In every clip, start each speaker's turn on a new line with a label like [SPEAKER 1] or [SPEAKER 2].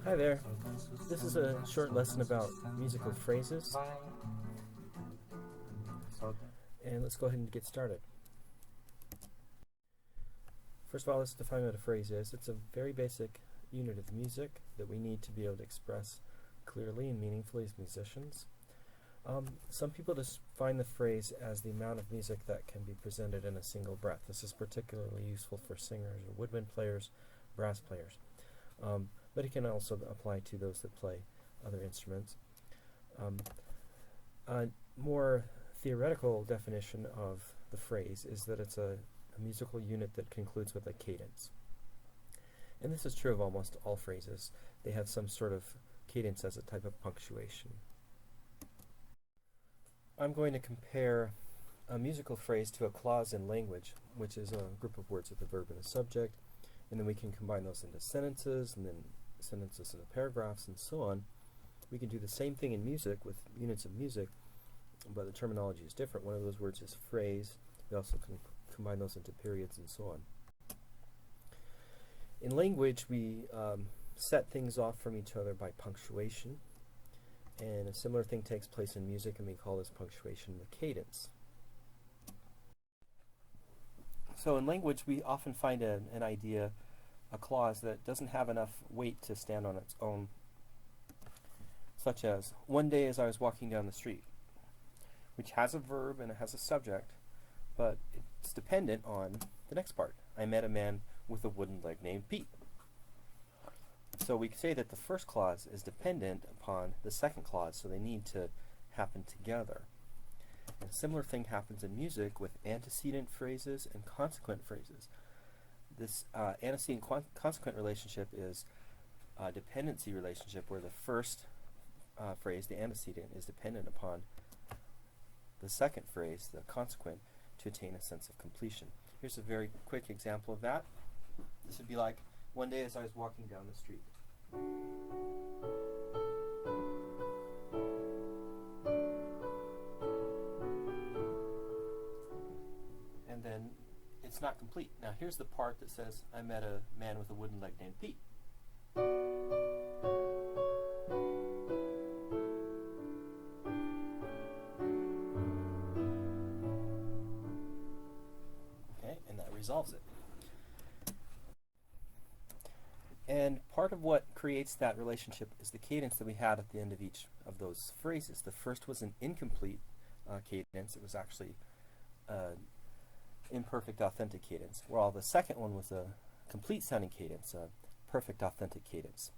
[SPEAKER 1] Hi there. This is a short lesson about musical phrases, and let's go ahead and get started. First of all, let's define what a phrase is. It's a very basic unit of music that we need to be able to express clearly and meaningfully as musicians. Some people define the phrase as the amount of music that can be presented in a single breath. This is particularly useful for singers or woodwind players, brass players. But it can also apply to those that play other instruments. A more theoretical definition of the phrase is that it's a musical unit that concludes with a cadence. And this is true of almost all phrases. They have some sort of cadence as a type of punctuation. I'm going to compare a musical phrase to a clause in language, which is a group of words with a verb and a subject, and then we can combine those into sentences, and then sentences into paragraphs, and so on. We can do the same thing in music with units of music, but the terminology is different. One of those words is phrase. We also can combine those into periods and so on. In language, we set things off from each other by punctuation, and a similar thing takes place in music, and we call this punctuation the cadence. So in language, we often find an idea, a clause that doesn't have enough weight to stand on its own, such as, one day as I was walking down the street, which has a verb and it has a subject, but it's dependent on the next part. I met a man with a wooden leg named Pete. So we can say that the first clause is dependent upon the second clause, so they need to happen together. And a similar thing happens in music with antecedent phrases and consequent phrases. This antecedent-consequent relationship is a dependency relationship where the first phrase, the antecedent, is dependent upon the second phrase, the consequent, to attain a sense of completion. Here's a very quick example of that. This would be like, one day as I was walking down the street. And then it's not complete. Now here's the part that says, I met a man with a wooden leg named Pete. Okay, and that resolves it. And part of what creates that relationship is the cadence that we had at the end of each of those phrases. The first was an incomplete cadence. It was actually imperfect authentic cadence, while the second one was a complete sounding cadence, a perfect authentic cadence.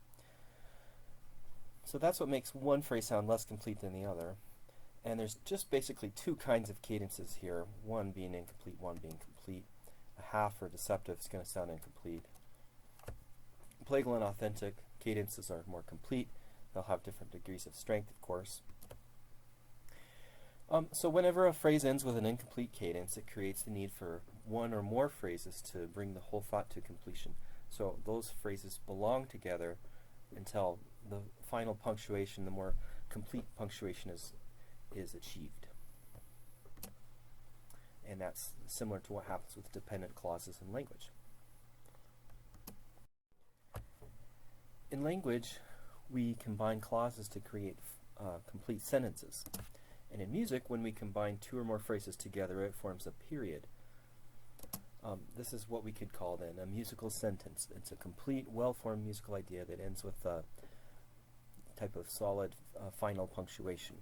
[SPEAKER 1] So that's what makes one phrase sound less complete than the other. And there's just basically two kinds of cadences here, one being incomplete, one being complete. A half or deceptive is going to sound incomplete. Plagal and authentic cadences are more complete. They'll have different degrees of strength, of course. So whenever a phrase ends with an incomplete cadence, it creates the need for one or more phrases to bring the whole thought to completion. So those phrases belong together until the final punctuation, the more complete punctuation is achieved. And that's similar to what happens with dependent clauses in language. In language, we combine clauses to create complete sentences. And in music, when we combine two or more phrases together, it forms a period. This is what we could call then a musical sentence. It's a complete, well-formed musical idea that ends with a type of solid final punctuation.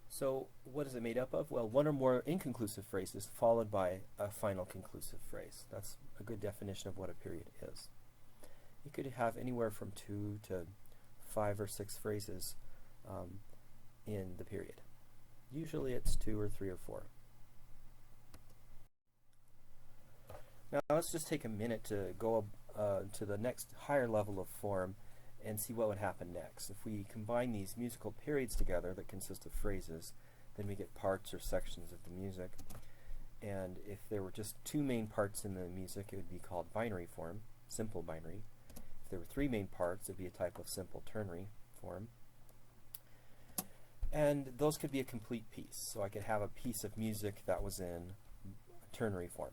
[SPEAKER 1] So what is it made up of? Well, one or more inconclusive phrases followed by a final conclusive phrase. That's a good definition of what a period is. You could have anywhere from 2 to 5 or 6 phrases in the period. Usually it's 2 or 3 or 4. Now let's just take a minute to go to the next higher level of form and see what would happen next. If we combine these musical periods together that consist of phrases, then we get parts or sections of the music. And if there were just 2 main parts in the music, it would be called binary form, simple binary. If there were 3 main parts, it would be a type of simple ternary form. And those could be a complete piece. So I could have a piece of music that was in ternary form.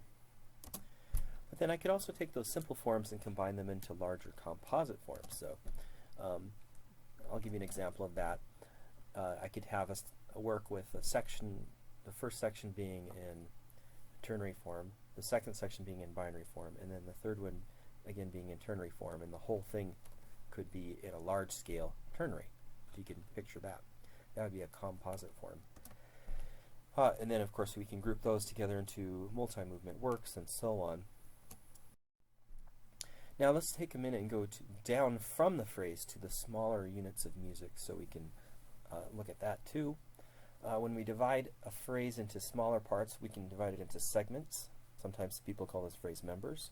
[SPEAKER 1] But then I could also take those simple forms and combine them into larger composite forms. So I'll give you an example of that. I could have a work with a section, the first section being in ternary form, the second section being in binary form, and then the third one again being in ternary form, and the whole thing could be in a large scale ternary. If you can picture that. That would be a composite form. And then of course we can group those together into multi-movement works and so on. Now let's take a minute and go down from the phrase to the smaller units of music so we can look at that too. When we divide a phrase into smaller parts, we can divide it into segments. Sometimes people call this phrase members.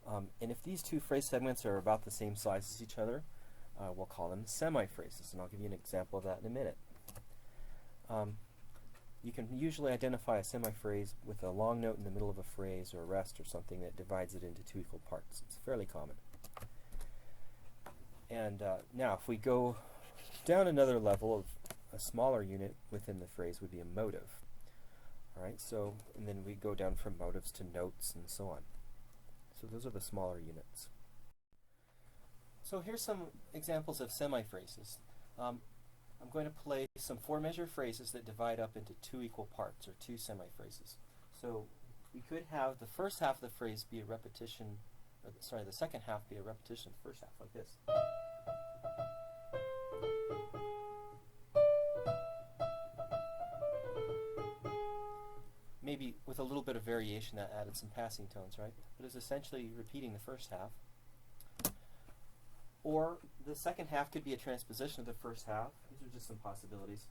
[SPEAKER 1] And if these two phrase segments are about the same size as each other, we'll call them semi-phrases, and I'll give you an example of that in a minute. You can usually identify a semi-phrase with a long note in the middle of a phrase or a rest or something that divides it into two equal parts. It's fairly common. And now if we go down another level, of a smaller unit within the phrase would be a motive. All right, so and then we go down from motives to notes and so on. So those are the smaller units. So here's some examples of semi-phrases. I'm going to play some four-measure phrases that divide up into two equal parts, or two semi-phrases. So we could have the first half of the phrase be a repetition, the second half be a repetition of the first half, like this. Maybe with a little bit of variation that added some passing tones, right? But it's essentially repeating the first half. Or the second half could be a transposition of the first half. These are just some possibilities.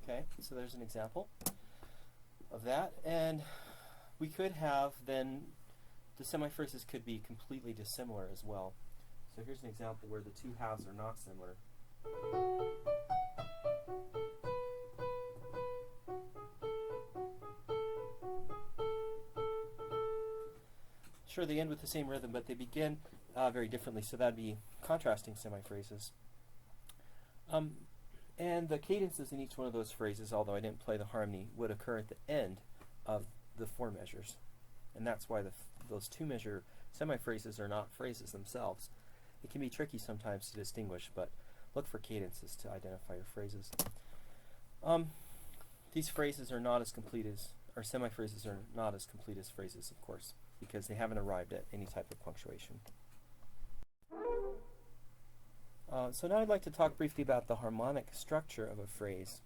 [SPEAKER 1] Okay, so there's an example of that. And we could have then, the semi-phrases could be completely dissimilar as well. So here's an example where the two halves are not similar. Sure, they end with the same rhythm, but they begin very differently, so that'd be contrasting semi-phrases. And the cadences in each one of those phrases, although I didn't play the harmony, would occur at the end of the four measures. And that's why those two-measure semi-phrases are not phrases themselves. It can be tricky sometimes to distinguish, but look for cadences to identify your phrases. These phrases are not as complete as, or semi-phrases are not as complete as phrases, of course, because they haven't arrived at any type of punctuation. So now I'd like to talk briefly about the harmonic structure of a phrase.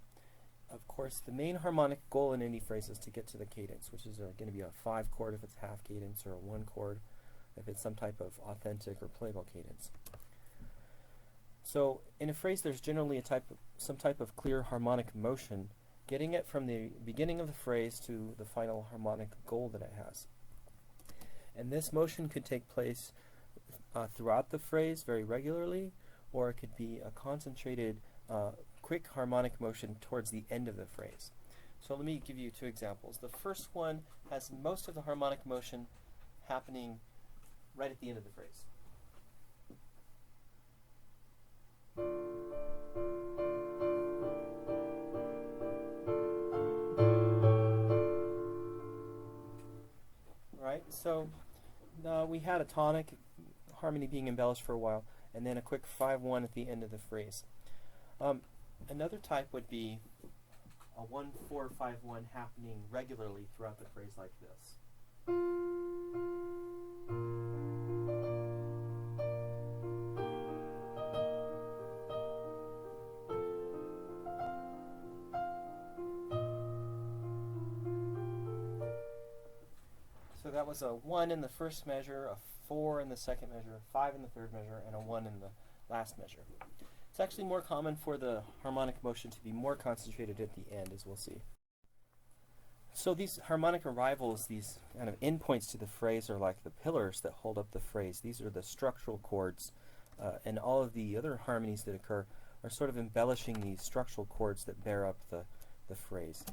[SPEAKER 1] Of course, the main harmonic goal in any phrase is to get to the cadence, which is going to be a 5 chord if it's half cadence, or a 1 chord if it's some type of authentic or playable cadence. So in a phrase, there's generally some type of clear harmonic motion, getting it from the beginning of the phrase to the final harmonic goal that it has. And this motion could take place throughout the phrase very regularly, or it could be a concentrated, quick harmonic motion towards the end of the phrase. So let me give you two examples. The first one has most of the harmonic motion happening right at the end of the phrase. Right, so we had a tonic harmony being embellished for a while, and then a quick 5-1 at the end of the phrase. Another type would be a 1-4-5-1 happening regularly throughout the phrase, like this. So that was a 1 in the first measure, a 4 in the second measure, a 5 in the third measure, and a 1 in the last measure. It's actually more common for the harmonic motion to be more concentrated at the end, as we'll see. So these harmonic arrivals, these kind of endpoints to the phrase, are like the pillars that hold up the phrase. These are the structural chords, and all of the other harmonies that occur are sort of embellishing these structural chords that bear up the phrase.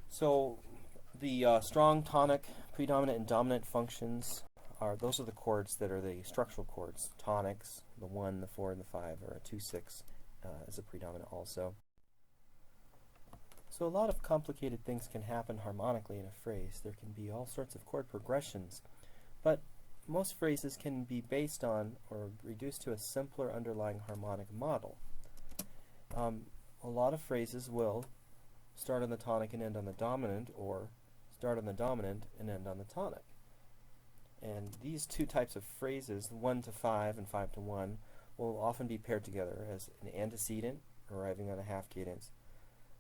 [SPEAKER 1] So the strong, tonic, predominant, and dominant functions those are the chords that are the structural chords. Tonics, the 1, the 4, and the 5, or a 2-6 is a predominant also. So a lot of complicated things can happen harmonically in a phrase. There can be all sorts of chord progressions, but most phrases can be based on or reduced to a simpler underlying harmonic model. A lot of phrases will start on the tonic and end on the dominant, or start on the dominant and end on the tonic. And these two types of phrases, 1 to 5 and 5 to 1, will often be paired together as an antecedent arriving on a half cadence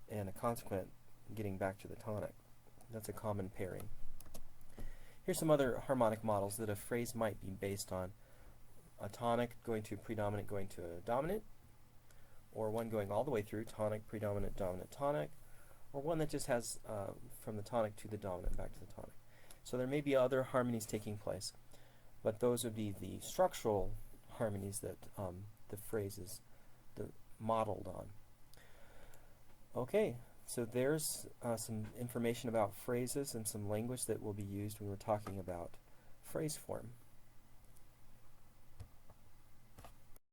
[SPEAKER 1] and a consequent getting back to the tonic. That's a common pairing. Here's some other harmonic models that a phrase might be based on. A tonic going to a predominant going to a dominant, or one going all the way through, tonic, predominant, dominant, tonic, or one that just has from the tonic to the dominant back to the tonic. So there may be other harmonies taking place, but those would be the structural harmonies that the phrase is modeled on. Okay, so there's some information about phrases and some language that will be used when we're talking about phrase form.